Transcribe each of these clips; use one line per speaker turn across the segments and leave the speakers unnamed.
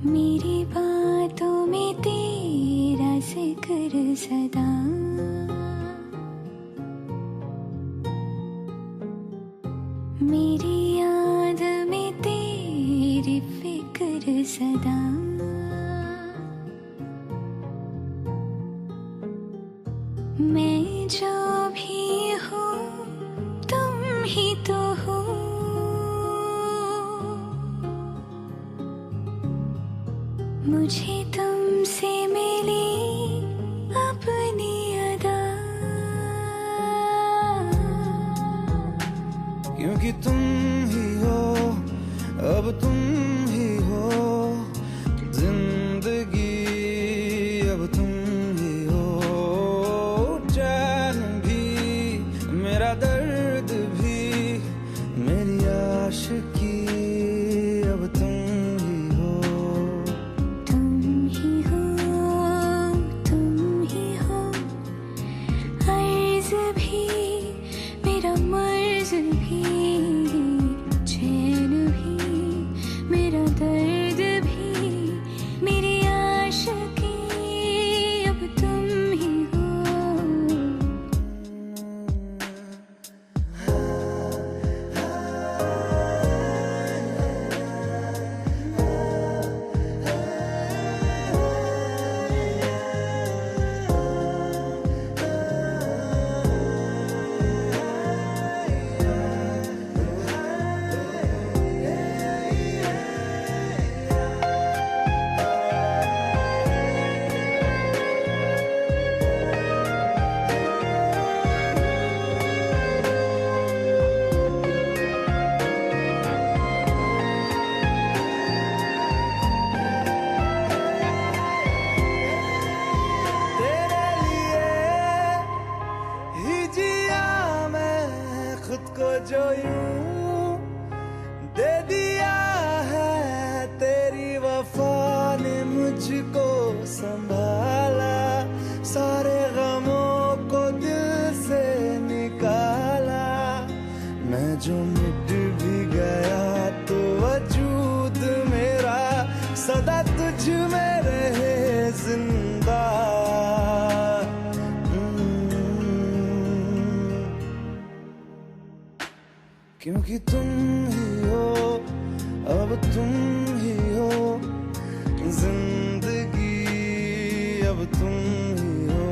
मेरी बातों में तेरा जिक्र सदा, मेरी याद में तेरी फिक्र सदा। मैं जो भी हूँ तुम ही तो हो, मुझे तुमसे मिली अपनी अदा,
क्योंकि तुम ही हो, अब तुम ही हो जिंदगी, अब तुम ही हो चैन भी, मेरा दर्द भी, मेरी आशिकी, अब तुम ही हो।
तुम ही हो, तुम ही हो, अर्ज़ भी मेरा मर्ज़ भी, चैन भी मेरा दर्द भी, मेरी आशिकी, अब तुम ही हो।
को जो यूं दे दिया है, तेरी वफा ने मुझको संभाला, सारे गमों को दिल से निकाला। मैं जो मिट भी गया तो वजूद मेरा सदा तुझ में रहे जिंदा। क्योंकि तुम ही हो, अब तुम ही हो जिंदगी, अब तुम ही हो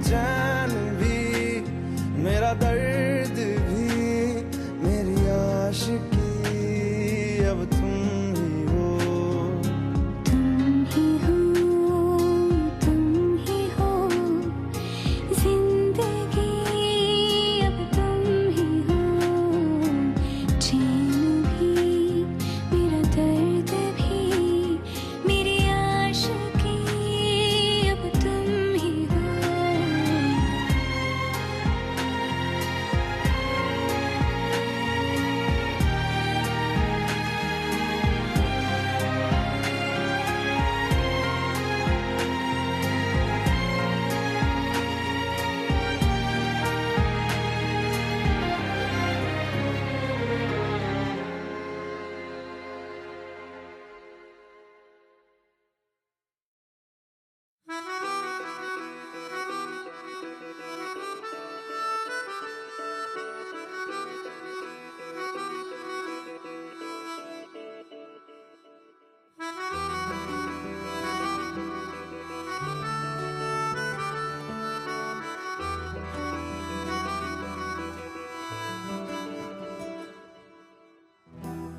चैन भी, मेरा दर्द भी, मेरी आशिकी, अब तुम ही हो।
तुम ही हो, तुम ही हो जिंदगी, अब तुम ही हो चैन भी, मेरा दर्द भी, मेरी आशिकी, अब तुम ही हो।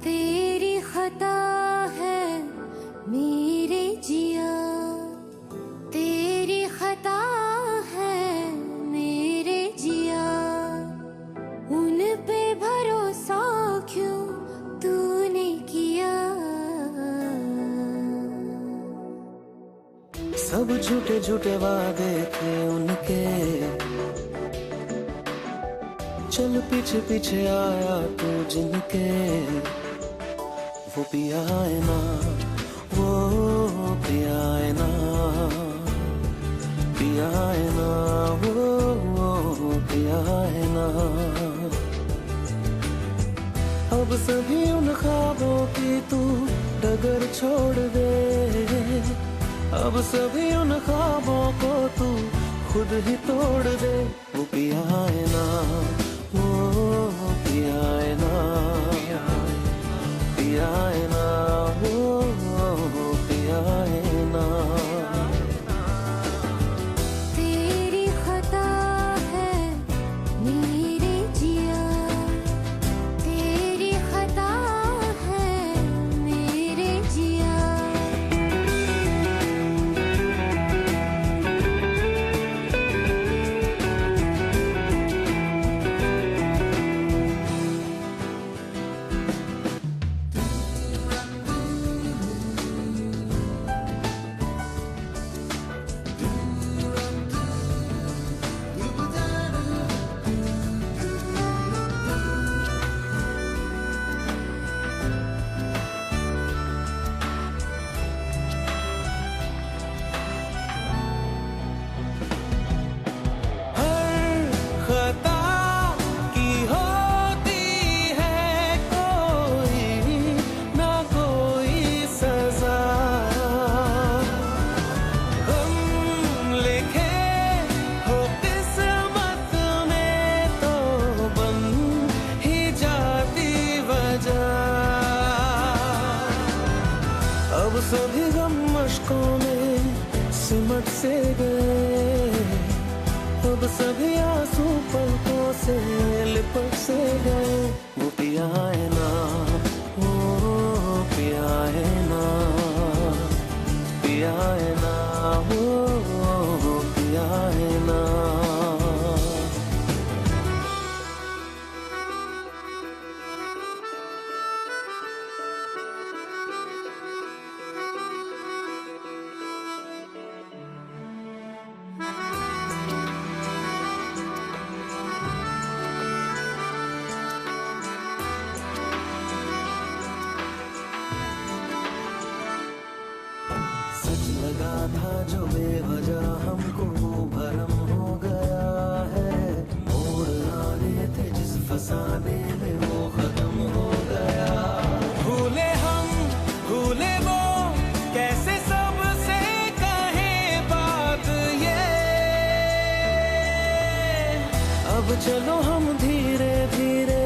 तेरी खता है मेरे जिया, तेरी खता है मेरे जिया, उन पे भरोसा क्यों तूने किया।
सब झूठे झूठे वादे थे उनके, चल पीछे पीछे आया तू जिनके, वो पिया है ना, वो पिया है ना, पिया है ना, वो पिया है ना। अब सभी उन ख्वाबों की तू डगर छोड़ दे, अब सभी उन ख्वाबों को तू खुद ही तोड़ दे। वो पिया है ना, वो पिया है ना, पिया है ना, वो पिया है ना।
तेरी खता है मेरे जिया, तेरी खता है मेरे जिया।
अब सभी गम मशकों में सिमट से गए, अब सभी आंसू पलकों से लिपट से गए। वो पिया है ना, वो पिया है ना, पिया है ना, वो पिया है ना। सच लगा था जो बेवजह हमको वो भरम हो गया है, मोड़ आने थे जिस फसाने में वो खत्म हो गया। भूले हम भूले वो कैसे सबसे कहे बात ये, अब चलो हम धीरे धीरे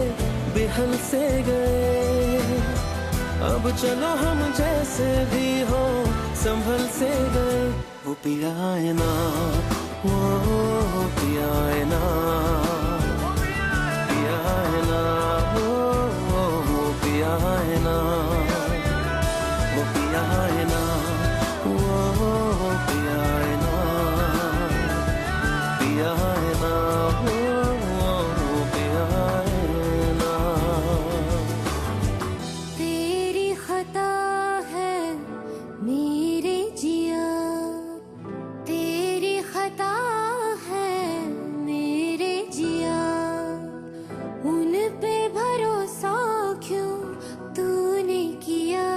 बिहल से गए, अब चलो हम जैसे भी हो संभल से गए। वो पिया है ना, वो पिया है ना, पिया है ना, वो पिया है ना, वो पिया है ना, वो पिया है ना, पिया है ना, वो पिया है ना।
तेरी खता है मेरे जिया, तेरी खता है मेरे जिया। उन पे भरोसा क्यों तूने किया।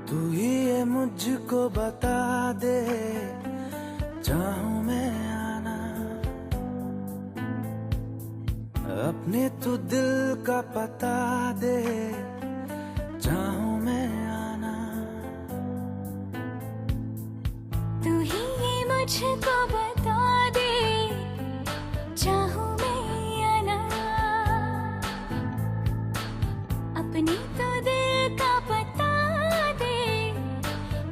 तू ही ये मुझको बता दे, चाहूं मैं आना, अपने तू दिल का पता दे, चाहूं मैं आना।
तू ही ये मुझको बता दे, चाहूं मैं आना, अपनी तो दिल का पता दे,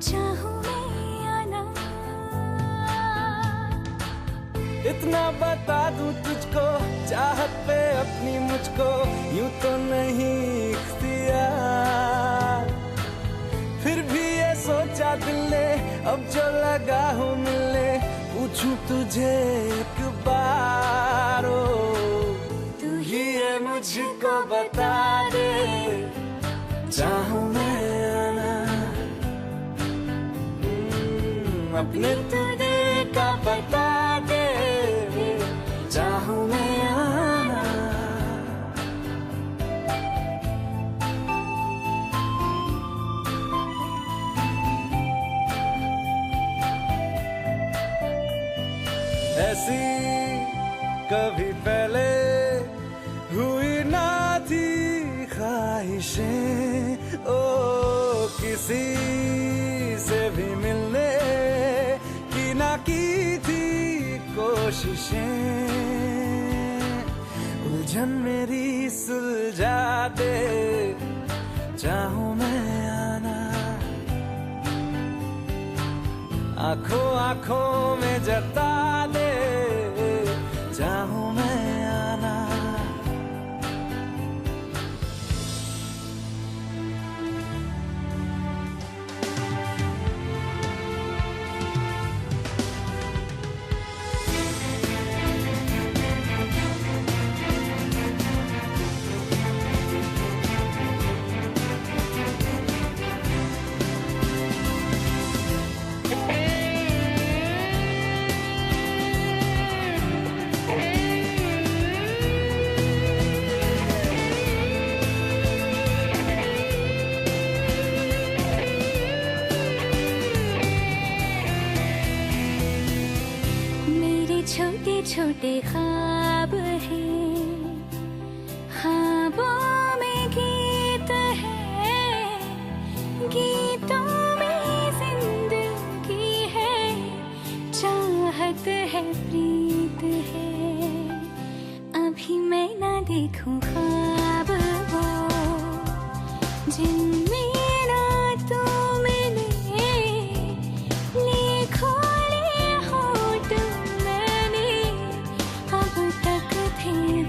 चाहूं मैं आना।
इतना बता दूं तुझको, चाहत पे अपनी मुझको यूं तो नहीं इख्तियार, फिर भी ये सोचा दिल ने अब जो लगा हूँ मिलने पूछूं तुझे एक बार तू ही है मुझको बता दे चाहूँ मैं आना अपने तू दिल का बता दे चाहूँ मैं आना ऐसी कभी पहले हुई ना थी ख्वाहिशें ओ किसी से भी मिलने की ना की थी कोशिशें उलझन मेरी सुलझा दे चाहूँ मैं आना आंखों आंखों में जता दे चाहूँ मैं आना
छोटे छोटे ख्वाब हैं ख्वाबों में गीत है गीतों में जिंदगी है चाहत है प्रीत है अभी मैं ना देखूं ख्वाब वो जिनमें ना तू मिले लिखो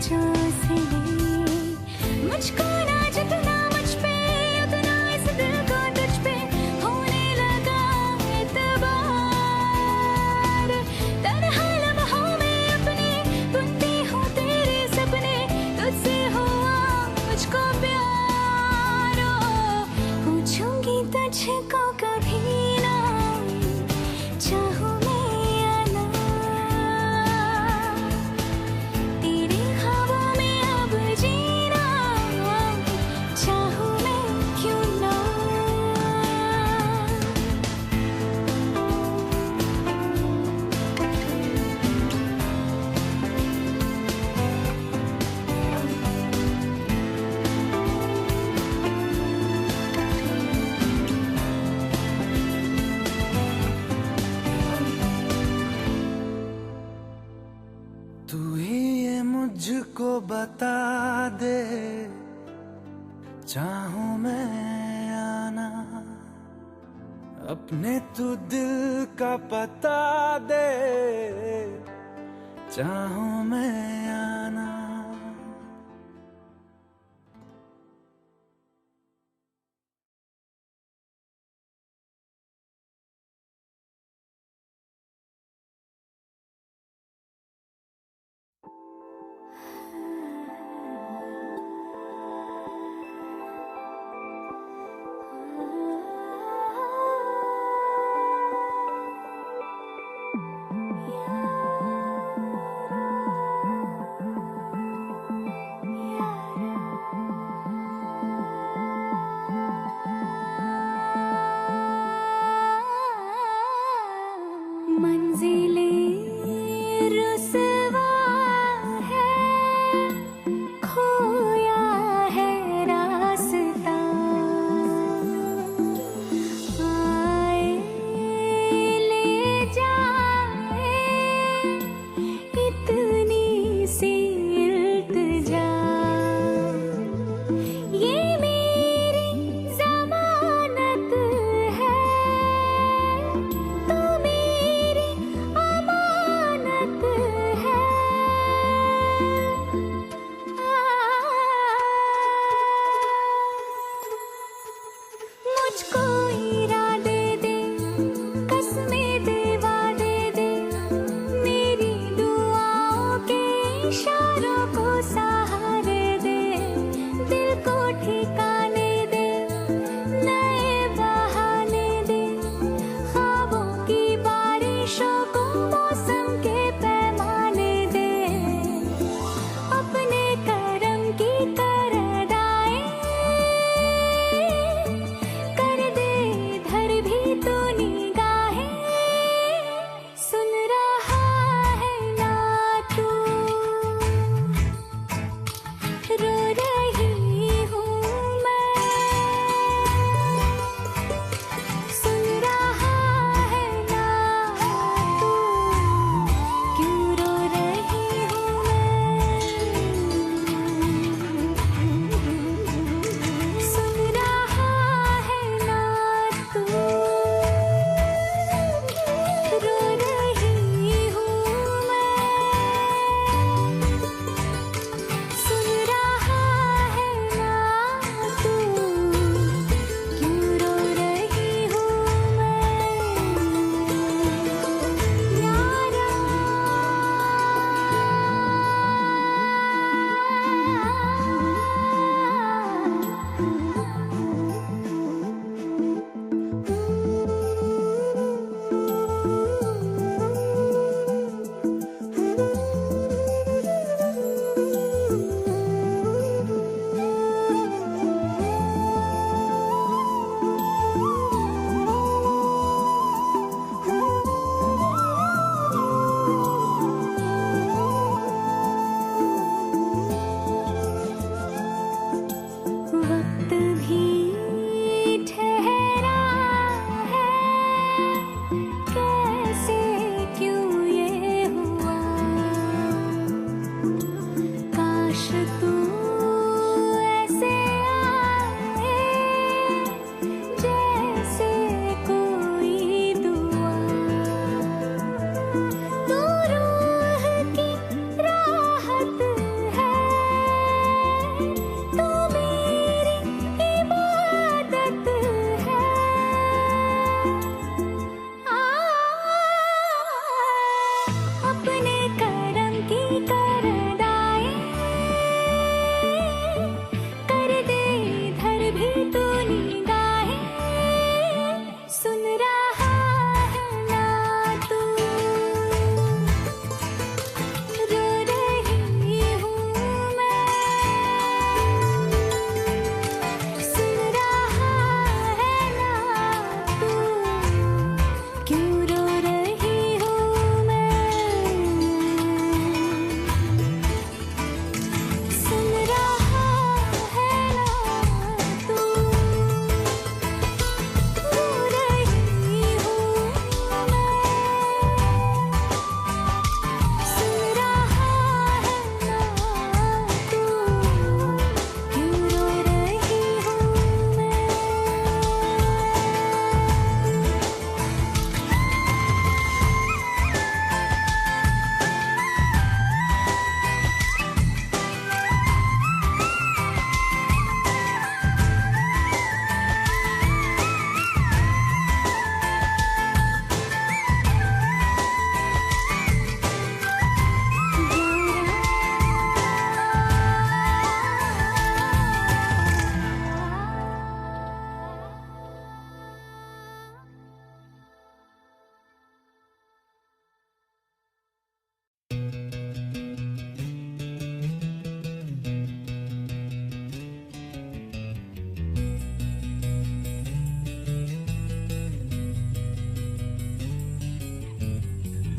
जो सिले मुझको ना जितना मुझ पे उतना इस दिल को तुझ पे होने लगा एतबार तन्हा लम्हों में अपने बुनती हूँ तेरे सपने तुझसे हुआ मुझको प्यार पूछूंगी तुझको कभी ना चाहूँ
तू ही ये मुझको बता दे चाहूँ मैं आना अपने तू दिल का पता दे चाहूँ मैं आना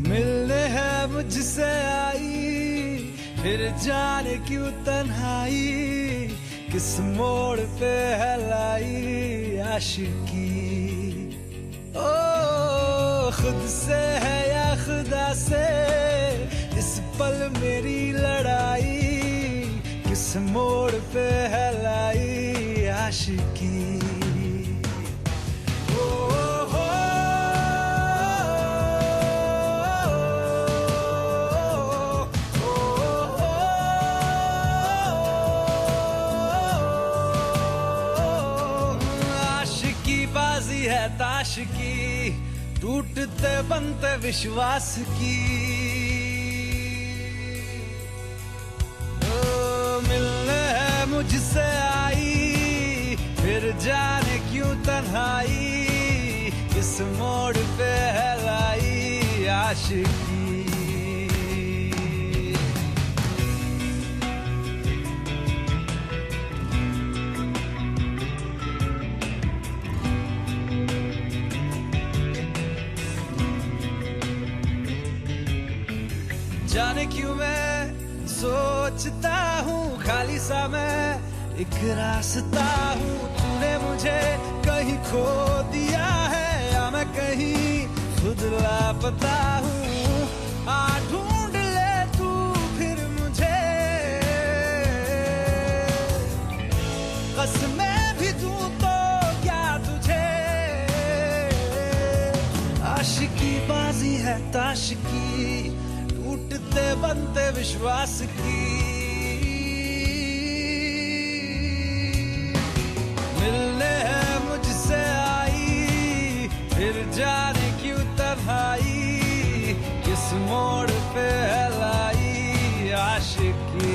मिलने है मुझसे आई, फिर जाने क्यों तन्हाई, किस मोड़ पे है लाई आशिकी। ओ खुद से है या खुदा से, इस पल मेरी लड़ाई, किस मोड़ पे है लाई आशिकी। बाजी है ताश की, टूटते बनते विश्वास की। ओ मिलने है मुझसे आई, फिर जाने क्यों तन्हाई, किस मोड़ पे है लाई आशिकी। जाने क्यों मैं सोचता हूँ खाली सा मैं एक रास्ता हूँ, तूने मुझे कहीं खो दिया है या मैं कहीं खुद लापता हूँ। आ ढूंढ ले तू फिर मुझे, कसमें भी दूँ तो क्या तुझे। आशिकी बाजी है ताश की, टूटते बनते विश्वास की। मिलने है मुझसे आई, फिर जाने क्यों तन्हाई, किस मोड़ पे है लाई आशिकी।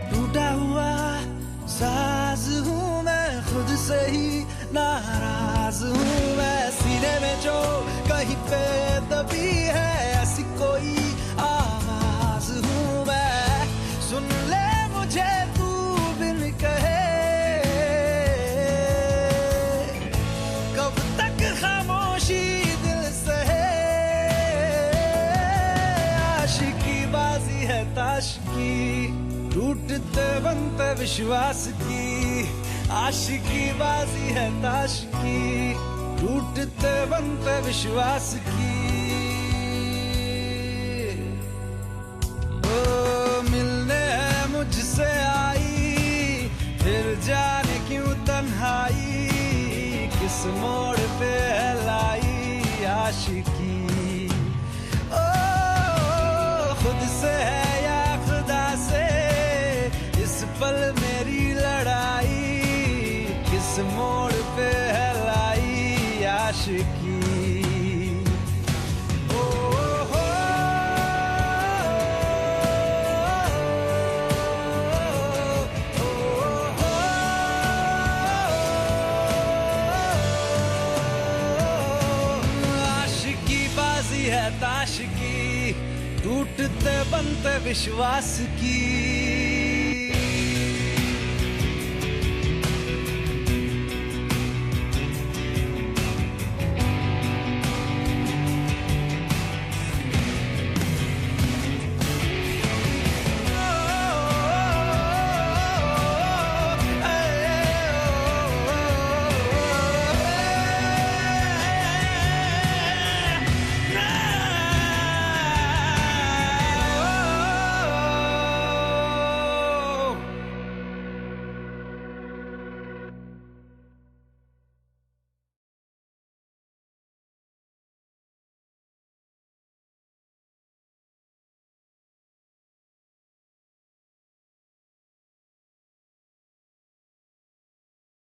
टूटा हुआ साज हूँ मैं, खुद से ही नाराज हूँ मैं। सीने में जो कहीं पे दबी है ऐसी कोई आवाज हूँ मैं। सुन ले मुझे तू बिन कहे, कब तक खामोशी दिल सहे। आशिकी बाजी है ताश की, टूटते बनते विश्वास की। आशिकी बाजी है ताश की, टूटते बनते विश्वास की। ओ मिलने है मुझसे आई, फिर जाने क्यों तन्हाई, किस मोड़ पे है लाई आशिकी। ओ खुद से है या खुदा से, इस पल मेरी लड़ाई, किस मोड़ पे है लाई आशिकी। ओ हो आशिकी बाजी है ताश की, टूटते बनते विश्वास की।